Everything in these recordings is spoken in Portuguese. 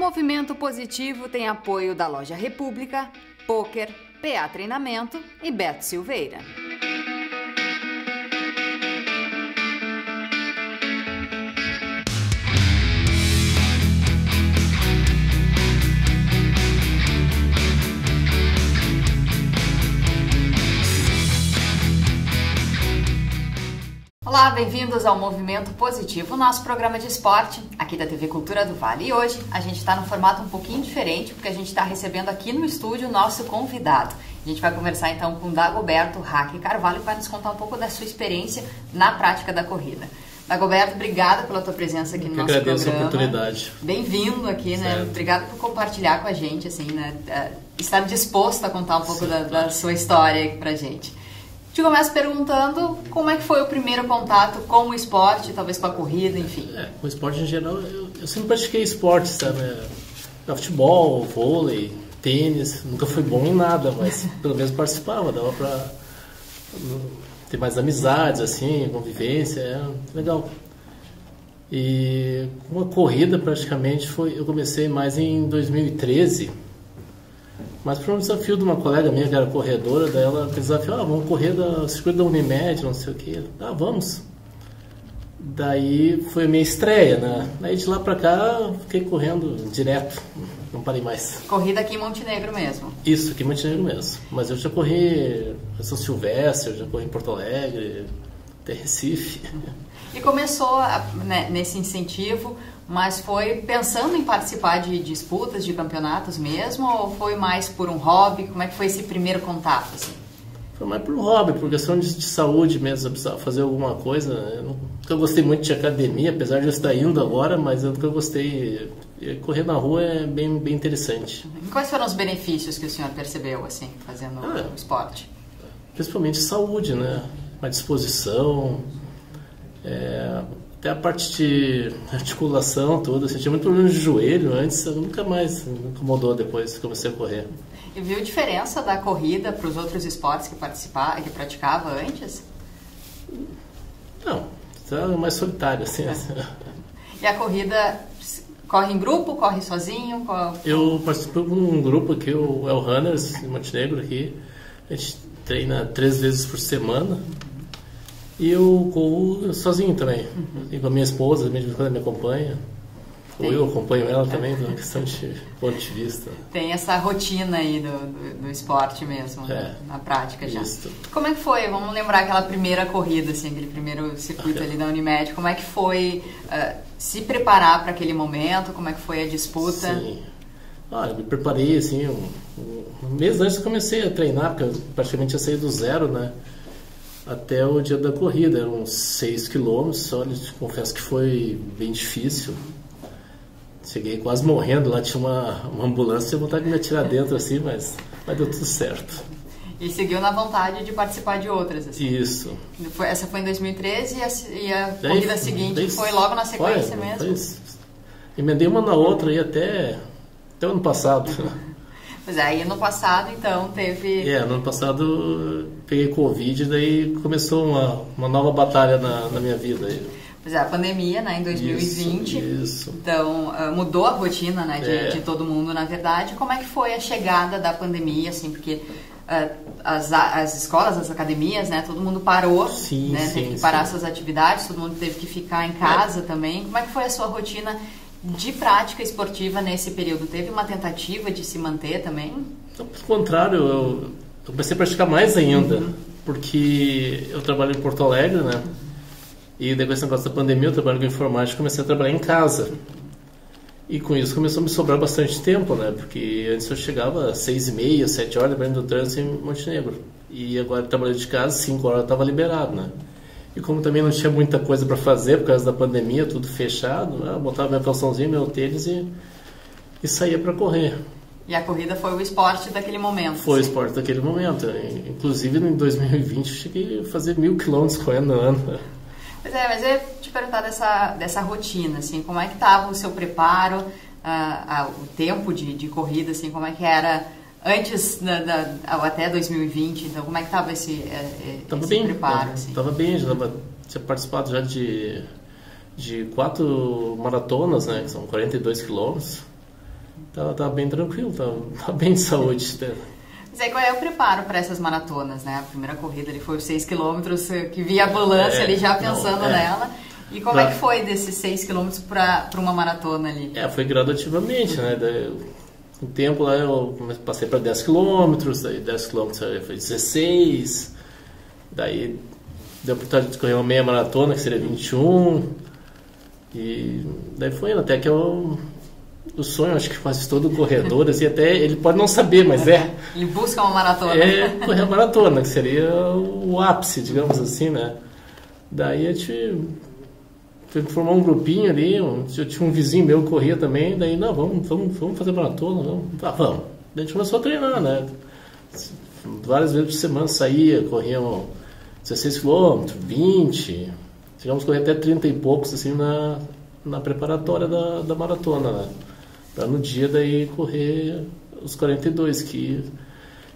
Movimento Positivo tem apoio da Loja República, Poker, PA Treinamento e Beto Silveira. Olá, bem-vindos ao Movimento Positivo, nosso programa de esporte aqui da TV Cultura do Vale. E hoje a gente está num formato um pouquinho diferente, porque a gente está recebendo aqui no estúdio o nosso convidado. A gente vai conversar então com o Dagoberto Hack Carvalho, que vai nos contar um pouco da sua experiência na prática da corrida. Dagoberto, obrigada pela tua presença aqui no nosso programa. Agradeço a oportunidade. Bem-vindo aqui, né? Obrigada por compartilhar com a gente, assim, né? Estar disposto a contar um pouco da sua história aqui pra gente. Te começo perguntando como é que foi o primeiro contato com o esporte, talvez com a corrida, enfim. Com o esporte em geral, eu sempre pratiquei esportes, sabe? Futebol, vôlei, tênis, nunca fui bom em nada, mas pelo menos participava, dava pra ter mais amizades, assim, convivência, legal. E uma corrida praticamente eu comecei mais em 2013, mas por um desafio de uma colega minha que era corredora, daí ela desafiou, vamos correr da circuito da Unimed, não sei o que. Vamos. Daí foi a minha estreia, né? Daí de lá pra cá, fiquei correndo direto, não parei mais. Corrida aqui em Montenegro mesmo? Isso, aqui em Montenegro mesmo. Mas eu já corri em São Silvestre, eu já corri em Porto Alegre, até Recife. E começou nesse incentivo, mas foi pensando em participar de disputas, de campeonatos mesmo, ou foi mais por um hobby? Como é que foi esse primeiro contato, assim? Foi mais por um hobby, por questão de saúde mesmo, eu precisava fazer alguma coisa. Eu nunca gostei muito de academia, apesar de eu estar indo agora, mas eu nunca gostei. Correr na rua é bem interessante. E quais foram os benefícios que o senhor percebeu, assim, fazendo o esporte? Principalmente saúde, né? Mais disposição, até a parte de articulação toda. Eu tinha muito problema de joelho antes, nunca mais me incomodou depois que comecei a correr. E viu diferença da corrida para os outros esportes que praticava antes? Não, é mais solitário, assim. E a corrida, corre em grupo, corre sozinho? Eu participo de um grupo aqui, o El Runners, em Montenegro, aqui. A gente treina 3 vezes por semana. E eu corro sozinho também. E com a minha esposa, de vez em quando me acompanha. Ou eu acompanho ela também, por uma questão de ponto de vista. Tem essa rotina aí do esporte mesmo, na prática já. Isso. Como é que foi? Vamos lembrar aquela primeira corrida, assim, aquele primeiro circuito ali da Unimed. Como é que foi se preparar para aquele momento? Como é que foi a disputa? Sim. Eu me preparei, assim, um mês antes eu comecei a treinar, porque eu praticamente ia sair do zero, né? Até o dia da corrida, eram 6 quilômetros, olha, confesso que foi bem difícil. Cheguei quase morrendo, lá tinha uma ambulância, tinha vontade de me atirar dentro assim, mas deu tudo certo. E seguiu na vontade de participar de outras, assim? Isso. Essa foi em 2013 e a corrida seguinte foi logo na sequência mesmo? Emendei uma na outra aí até o ano passado. Pois é, aí no passado então teve... no ano passado peguei Covid e daí começou uma nova batalha na minha vida. Pois é, a pandemia, né, em 2020, isso. Então mudou a rotina, né, de todo mundo, na verdade. Como é que foi a chegada da pandemia, assim, porque as escolas, as academias, né, todo mundo parou, teve que parar suas atividades, todo mundo teve que ficar em casa também. Como é que foi a sua rotina de prática esportiva nesse período? Teve uma tentativa de se manter também? Pelo contrário, eu comecei a praticar mais ainda, porque eu trabalho em Porto Alegre, né? E depois desse negócio da pandemia, eu trabalho com informática e comecei a trabalhar em casa. E com isso começou a me sobrar bastante tempo, né? Porque antes eu chegava às 6h30, 7 horas, dependendo do trânsito em Montenegro. E agora eu trabalhei de casa, 5 horas eu estava liberado, né? E como também não tinha muita coisa para fazer por causa da pandemia, tudo fechado, eu botava meu calçãozinho, meu tênis e saía para correr. E a corrida foi o esporte daquele momento? Foi o esporte daquele momento. Inclusive, em 2020, eu cheguei a fazer 1.000 quilômetros correndo no ano. Pois é, mas eu ia te perguntar dessa rotina, assim, como é que estava o seu preparo, o tempo de corrida, assim, como é que era antes até 2020, então como é que estava esse preparo? Estava bem, tinha participado já de 4 maratonas, né, que são 42 quilômetros. Tá bem tranquilo, tá bem de saúde. Mas aí qual é o preparo para essas maratonas, né? A primeira corrida ali foi os 6 quilômetros, que via a ambulância ali já pensando nela. E como é que foi desses 6 quilômetros para uma maratona ali? Foi gradativamente, né? Um tempo lá eu passei para 10 quilômetros, daí 10 quilômetros foi 16, daí deu a oportunidade de correr uma meia maratona, que seria 21, e daí foi indo, até que o sonho, acho que quase todo corredor, assim, até ele pode não saber, mas Ele busca uma maratona. Correr a maratona, que seria o ápice, digamos assim, né? Daí a gente formar um grupinho ali, eu tinha um vizinho meu que corria também, daí, não, vamos fazer maratona, vamos. Daí a gente começou a treinar, né? Várias vezes por semana saía, corriam 16 km, 20, chegamos a correr até 30 e poucos, assim, na preparatória da maratona, né? Para no dia daí correr os 42, que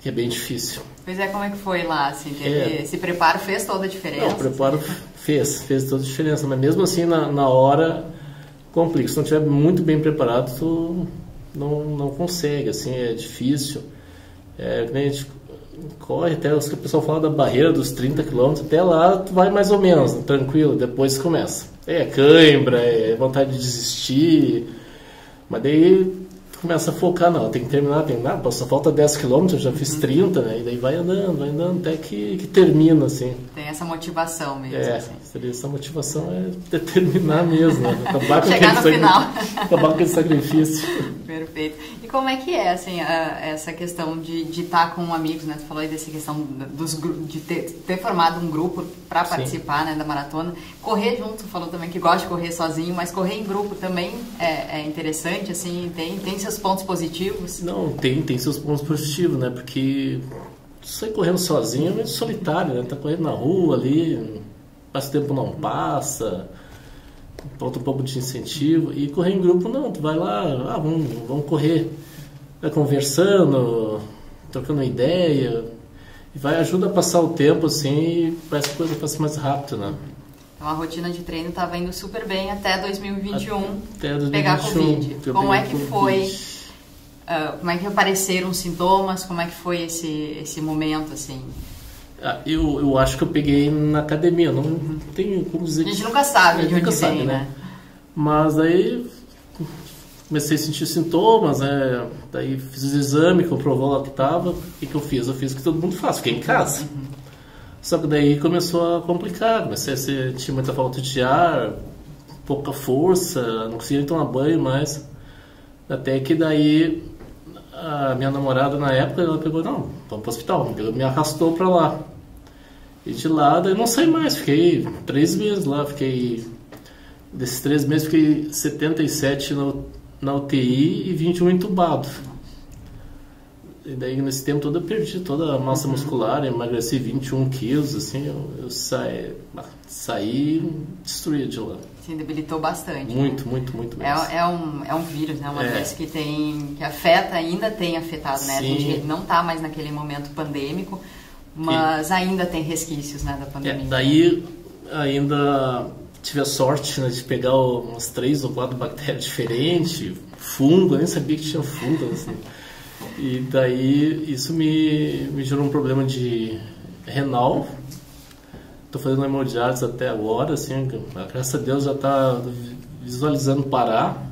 é bem difícil. Pois como é que foi lá, assim, esse preparo fez toda a diferença? Não, o preparo fez toda a diferença, mas mesmo assim na hora complica. Se não estiver muito bem preparado, tu não consegue, assim, é difícil. A gente corre até, o pessoal fala da barreira dos 30 km, até lá tu vai mais ou menos, tranquilo, depois começa. Cãibra, vontade de desistir, mas daí começa a focar, não, tem que terminar, só falta 10 km, eu já fiz 30, né, e daí vai andando até que termina, assim. Tem essa motivação mesmo, assim. Essa motivação é determinar mesmo, né? Chegar no final. Acabar com aquele sacrifício. Perfeito. E como é que assim, essa questão de estar com amigos, né, tu falou aí dessa questão de ter formado um grupo para participar, né, da maratona, correr junto, tu falou também que gosta de correr sozinho, mas correr em grupo também é interessante, assim, tem seus pontos positivos? Não, tem seus pontos positivos, né? Porque sair correndo sozinho é meio solitário, né? Tá correndo na rua ali, passa o tempo não passa, falta um pouco de incentivo. E correr em grupo não, tu vai lá, vamos correr, vai conversando, trocando ideia, e ajuda a passar o tempo assim, e parece que a coisa passa mais rápido, né? Então a rotina de treino estava indo super bem até 2021, até 2021 pegar Covid. Como é que foi? Como é que apareceram os sintomas? Como é que foi esse momento, assim? Eu acho que eu peguei na academia, não tenho como dizer. A gente nunca sabe de onde vem, né? Mas aí comecei a sentir sintomas, né? Daí fiz o exame, comprovou lá que estava. O que eu fiz? Eu fiz o que todo mundo faz, fiquei em casa. Só que daí começou a complicar, comecei a sentir muita falta de ar, pouca força, não conseguia tomar banho mais. Até que daí a minha namorada na época, ela pegou, não, vamos para o hospital, me arrastou para lá. E de lá daí não saí mais, fiquei 3 meses lá, desses 3 meses fiquei 77 na UTI e 21 entubado. E daí nesse tempo todo eu perdi toda a massa muscular, emagreci 21 quilos, assim, eu saí destruído de lá. Sim, debilitou bastante. Muito, né? muito mesmo. É um vírus, né? Uma doença que afeta, ainda tem afetado, né? Sim. A gente não está mais naquele momento pandêmico, mas ainda tem resquícios, né, da pandemia. Daí ainda tive a sorte, né, de pegar umas 3 ou 4 bactérias diferentes, fungo, eu nem sabia que tinha fungo, assim. E daí isso me gerou um problema de renal. Estou fazendo hemodiálise até agora, assim, graças a Deus já está visualizando parar.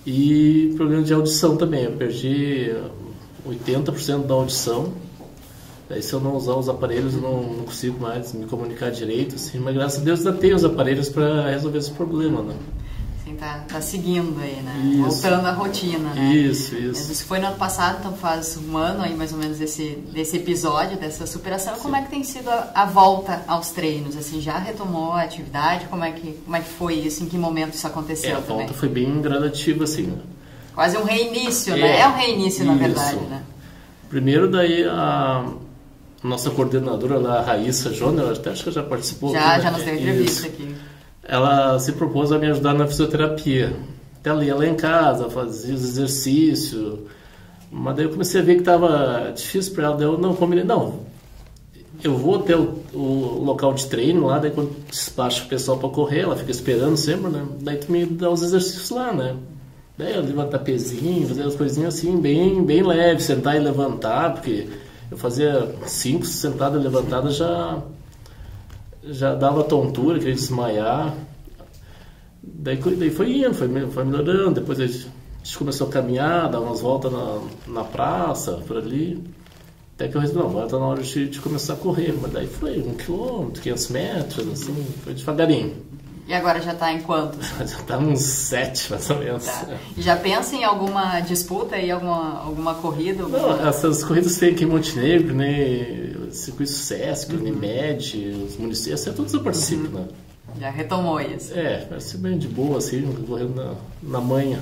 E problema de audição também, eu perdi 80% da audição. Daí se eu não usar os aparelhos eu não consigo mais me comunicar direito, assim, mas graças a Deus já tenho os aparelhos para resolver esse problema, né? Tá seguindo aí, né? Isso. Voltando à rotina, né? Isso. Isso foi no ano passado, então faz um ano aí mais ou menos desse episódio, dessa superação. Sim. Como é que tem sido a volta aos treinos? Assim, já retomou a atividade? Como é que foi isso? Em que momento isso aconteceu a também? volta foi bem gradativa, assim, né? Quase um reinício, né? É um reinício, na verdade, né? Primeiro daí a nossa coordenadora lá, a Raíssa Jônior, acho que já participou. Já nos deu entrevista aqui. Ela se propôs a me ajudar na fisioterapia. Até ela ia lá em casa, fazia os exercícios. Mas daí eu comecei a ver que estava difícil para ela. Daí eu combinei, eu vou até o local de treino lá, daí quando despacha o pessoal para correr, ela fica esperando sempre, né? Daí tu me dá os exercícios lá, né? Daí eu levantar pezinho, fazer as coisinhas assim, bem leve, sentar e levantar, porque eu fazia 5 sentadas e levantadas, já dava tontura, queria desmaiar. Daí foi indo, foi melhorando. Depois a gente começou a caminhar, dar umas voltas na praça, por ali. Até que eu resolvi, não, agora tá na hora de começar a correr. Mas daí foi 1 quilômetro, 500 metros, assim, foi devagarinho. E agora já está em quantos? Já está uns 7, mais ou menos. Tá. E já pensa em alguma disputa e alguma corrida? Não, essas corridas tem aqui em Montenegro, né? Circuito Sesc, Unimed, os municípios, todos eu participo, né? Já retomou isso? Vai ser bem de boa, assim, correndo na manhã.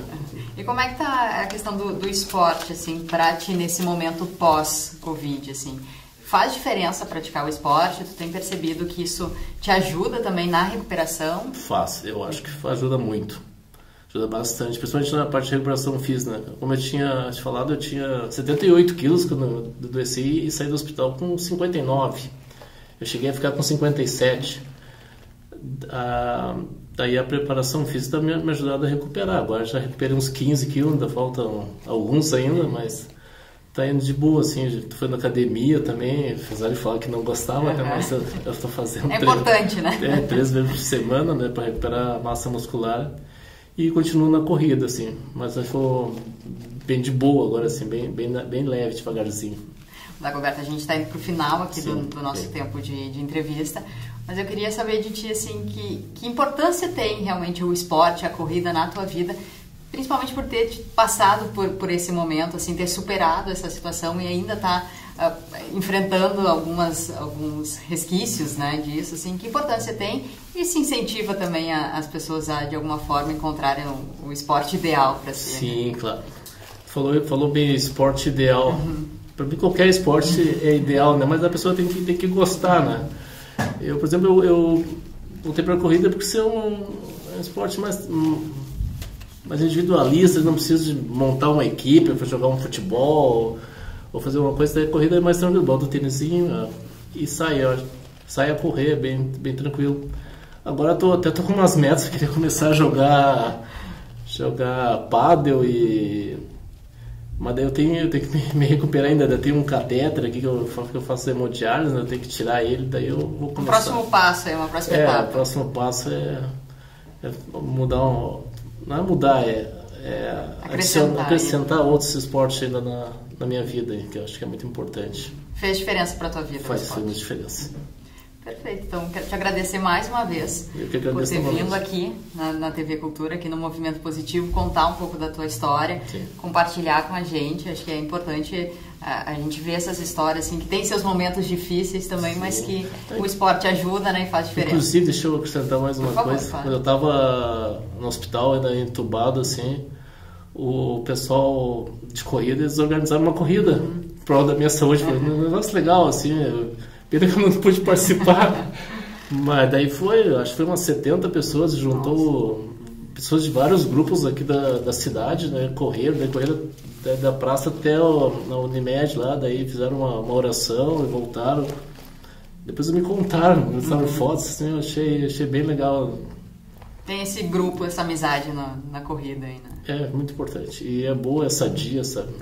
E como é que tá a questão do esporte, assim, pra ti nesse momento pós-Covid, assim? Faz diferença praticar o esporte? Tu tem percebido que isso te ajuda também na recuperação? Faz, eu acho que ajuda muito. Ajuda bastante, principalmente na parte de recuperação física. Como eu tinha te falado, eu tinha 78 quilos quando eu adoeci e saí do hospital com 59. Eu cheguei a ficar com 57. Daí a preparação física me ajudado a recuperar. Agora já recuperei uns 15 quilos, ainda faltam alguns ainda, mas tá indo de boa, assim. Fui na academia também, apesar de falar que não gostava, mas eu estou fazendo importante, né? 3 vezes por semana, né, para recuperar a massa muscular. E continuo na corrida, assim, mas eu estou bem de boa agora, assim, bem leve, devagarzinho. Dagoberto, a gente está indo para o final aqui do nosso tempo de entrevista, mas eu queria saber de ti, assim, que importância tem realmente o esporte, a corrida na tua vida, principalmente por ter passado por esse momento, assim, ter superado essa situação e ainda tá enfrentando alguns resquícios, né, disso, assim, que importância tem e se incentiva também as pessoas a, de alguma forma, encontrarem o esporte ideal para si. Sim, né? Claro. Falou bem, esporte ideal. Para mim, qualquer esporte é ideal, né, mas a pessoa tem que gostar, né. Eu, por exemplo, eu voltei para a corrida porque ser um esporte mais individualista, não precisa de montar uma equipe para jogar um futebol ou fazer uma coisa. Daí a corrida é mais tranquilo, bota o tênisinho e sai a correr, bem tranquilo. Agora até tô com umas metas, eu queria começar a jogar pádel mas daí eu tenho que me recuperar ainda tem um catéter aqui que eu faço hemodiálise, né? Eu tenho que tirar ele, daí eu vou começar. O próximo passo é uma próxima etapa. O próximo passo é mudar não é mudar, acrescentar outros esportes ainda na minha vida, que eu acho que é muito importante. Fez diferença para a tua vida? Faz muita diferença. Perfeito, então quero te agradecer mais uma vez por ter vindo aqui na TV Cultura, aqui no Movimento Positivo, contar um pouco da tua história, compartilhar com a gente. Acho que é importante a gente ver essas histórias assim, que tem seus momentos difíceis também, mas que o esporte ajuda, né, e faz diferença. Inclusive, deixa eu acrescentar mais uma coisa. Quando eu estava no hospital, ainda entubado, assim, o pessoal de corrida, eles organizaram uma corrida em prol da minha saúde. Foi um negócio legal, assim. Pena que eu não pude participar, mas daí acho que foi umas 70 pessoas, juntou pessoas de vários grupos aqui da cidade, né, correram da praça até na Unimed lá, daí fizeram uma oração e voltaram. Depois me contaram, mostraram fotos, assim, eu achei bem legal. Tem esse grupo, essa amizade na corrida aí, né? É, muito importante. E é boa, é sadia, sabe?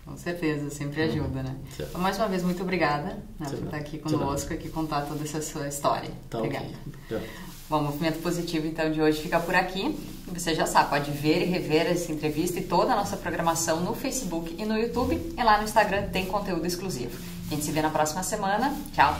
Com certeza, sempre ajuda, né? Então, mais uma vez, muito obrigada, né, por estar aqui conosco e contar toda essa sua história. Tá, obrigada. Okay. Bom, o Movimento Positivo, então, de hoje fica por aqui. E você já sabe, pode ver e rever essa entrevista e toda a nossa programação no Facebook e no YouTube. E lá no Instagram tem conteúdo exclusivo. A gente se vê na próxima semana. Tchau!